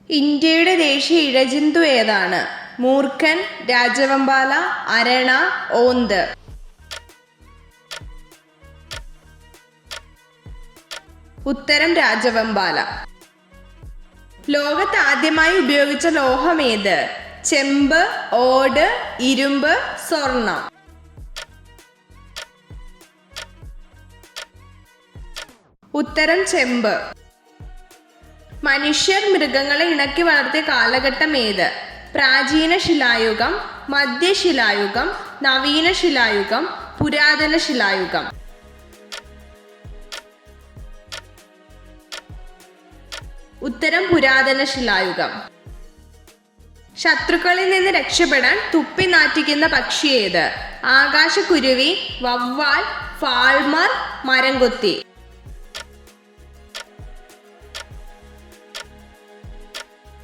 ഇന്ത്യയുടെ ദേശീയ ഇഴജന്തു ഏതാണ്? മൂർഖൻ, രാജവെമ്പാല, അരണ, ഓന്ത്. ഉത്തരം രാജവെമ്പാല. ലോകത്ത് ആദ്യമായി ഉപയോഗിച്ച ലോഹം ഏത്? ചെമ്പ്, ഓട്, ഇരുമ്പ്, സ്വർണം. ഉത്തരം ചെമ്പ്. മനുഷ്യർ മൃഗങ്ങളെ ഇണക്കി വളർത്തിയ കാലഘട്ടം ഏത്? പ്രാചീന ശിലായുഗം, മധ്യശിലായുഗം, നവീന ശിലായുഗം, പുരാതന ശിലായുഗം. ഉത്തരം പുരാതന ശിലായുഗം. ശത്രുക്കളിൽ നിന്ന് രക്ഷപ്പെടാൻ തുപ്പി നാറ്റിക്കുന്ന പക്ഷി ഏത്? ആകാശക്കുരുവി, വവ്വാൽ, ഫാൾമർ, മരംകൊത്തി.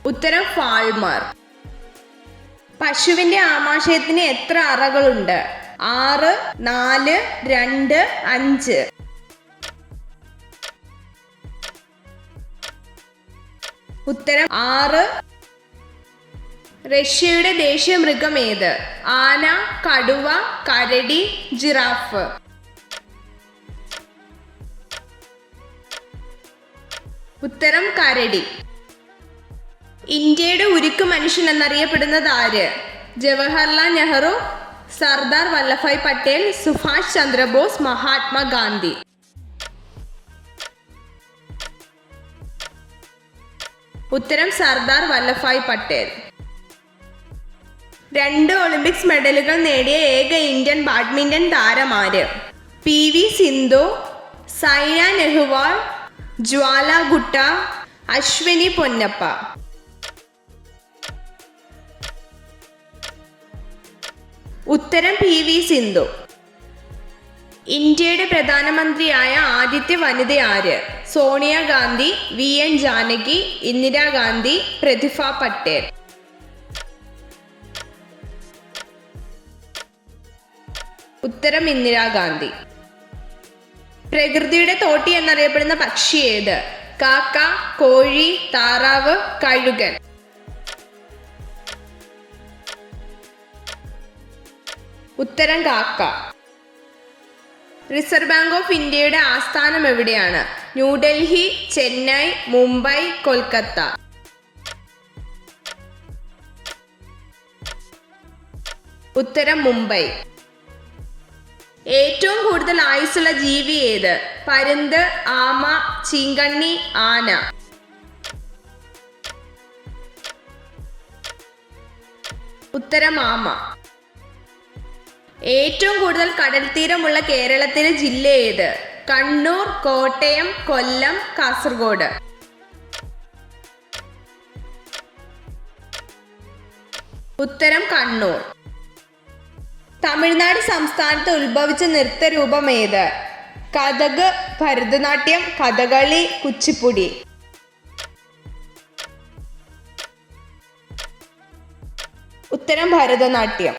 ഉത്തരം ഫാൾമർ. പശുവിന്റെ ആമാശയത്തിന് എത്ര അറകളുണ്ട്? 6, 4, 2, 5. ഉത്തരം 6. റഷ്യയുടെ ദേശീയ മൃഗം ഏത്? ആന, കടുവ, കരടി, ജിറാഫ്. ഉത്തരം കരടി. ഇന്ത്യയുടെ ഉരുക്കു മനുഷ്യൻ എന്നറിയപ്പെടുന്നത് ആര്? ജവഹർലാൽ നെഹ്റു, സർദാർ വല്ലഭായ് പട്ടേൽ, സുഭാഷ് ചന്ദ്രബോസ്, മഹാത്മാഗാന്ധി. ഉത്തരം സർദാർ വല്ലഭായ് പട്ടേൽ. 2 ഒളിമ്പിക്സ് മെഡലുകൾ നേടിയ ഏക ഇന്ത്യൻ ബാഡ്മിന്റൺ താരമാര്? PV സിന്ധു, സൈന നെഹ്വാൾ, ജ്വാല ഗുട്ട, അശ്വിനി പൊന്നപ്പ. ഉത്തരം PV സിന്ധു. ഇന്ത്യയുടെ പ്രധാനമന്ത്രിയായ ആദ്യത്തെ വനിത ആര്? സോണിയാഗാന്ധി, VN ജാനകി, ഇന്ദിരാഗാന്ധി, പ്രതിഭ പട്ടേൽ. ഉത്തരം ഇന്ദിരാഗാന്ധി. പ്രകൃതിയുടെ തോട്ടി എന്നറിയപ്പെടുന്ന പക്ഷി ഏത്? കാക്ക, കോഴി, താറാവ്, കഴുകൻ. ഉത്തരം കാക്ക. റിസർവ് ബാങ്ക് ഓഫ് ഇന്ത്യയുടെ ആസ്ഥാനം എവിടെയാണ്? ന്യൂഡൽഹി, ചെന്നൈ, മുംബൈ, കൊൽക്കത്ത. ഉത്തരം മുംബൈ. ഏറ്റവും കൂടുതൽ ആയുസ്സുള്ള ജീവി ഏത്? പരുന്ത്, ആമ, ചീങ്കണ്ണി, ആന. ഉത്തരം ആമ. ഏറ്റവും കൂടുതൽ കടൽ തീരമുള്ള കേരളത്തിലെ ജില്ല ഏത്? കണ്ണൂർ, കോട്ടയം, കൊല്ലം, കാസർഗോഡ്. ഉത്തരം കണ്ണൂർ. തമിഴ്നാട് സംസ്ഥാനത്ത് ഉത്ഭവിച്ച നൃത്തരൂപം ഏത്? കഥക്, ഭരതനാട്യം, കഥകളി, കുച്ചിപ്പുടി. ഉത്തരം ഭരതനാട്യം.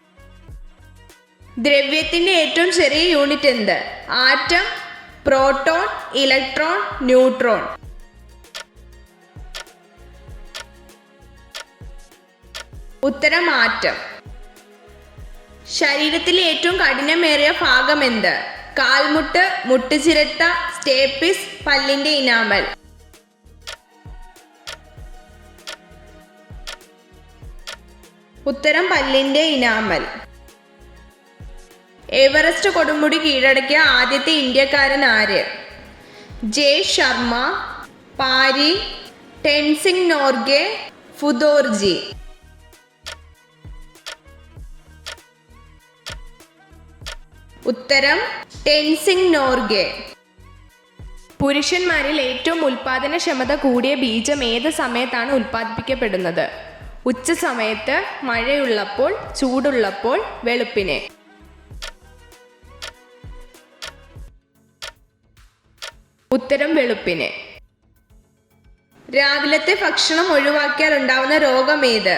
ദ്രവ്യത്തിന്റെ ഏറ്റവും ചെറിയ യൂണിറ്റ് എന്ത്? Atom, proton, electron, neutron. ഉത്തരം ആറ്റം. ശരീരത്തിലെ ഏറ്റവും കഠിനമേറിയ ഭാഗം എന്ത്? കാൽമുട്ട്, മുട്ടുചിരട്ട, സ്റ്റേപ്പിസ്, പല്ലിന്റെ ഇനാമൽ. ഉത്തരം പല്ലിന്റെ ഇനാമൽ. എവറസ്റ്റ് കൊടുമുടി കീഴടക്കിയ ആദ്യത്തെ ഇന്ത്യക്കാരൻ ആര്? ജെ ശർമ്മ, പാരി, ടെൻസിംഗ് നോർഗെ, ഫുദോർജി. ഉത്തരം ടെൻസിംഗ് നോർഗെ. പുരുഷന്മാരിൽ ഏറ്റവും ഉൽപാദനക്ഷമത കൂടിയ ബീജം ഏത് സമയത്താണ് ഉൽപ്പാദിപ്പിക്കപ്പെടുന്നത്? ഉച്ച സമയത്ത്, മഴയുള്ളപ്പോൾ, ചൂടുള്ളപ്പോൾ, വെളുപ്പിനെ. ഉത്തരം വെളുപ്പിനെ. രാവിലത്തെ ഭക്ഷണം ഒഴിവാക്കിയാൽ ഉണ്ടാവുന്ന രോഗം ഏത്?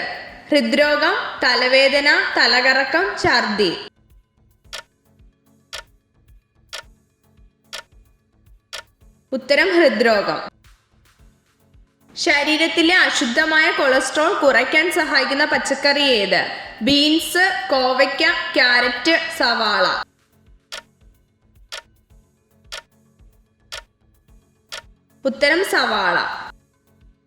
ഹൃദ്രോഗം, തലവേദന, തലകറക്കം, ഛർദി. ഉത്തരം ഹൃദ്രോഗം. ശരീരത്തിലെ അശുദ്ധമായ കൊളസ്ട്രോൾ കുറയ്ക്കാൻ സഹായിക്കുന്ന പച്ചക്കറി ഏത്? ബീൻസ്, കോവയ്ക്ക, ക്യാരറ്റ്, സവാള. ഉത്തരം സവാള.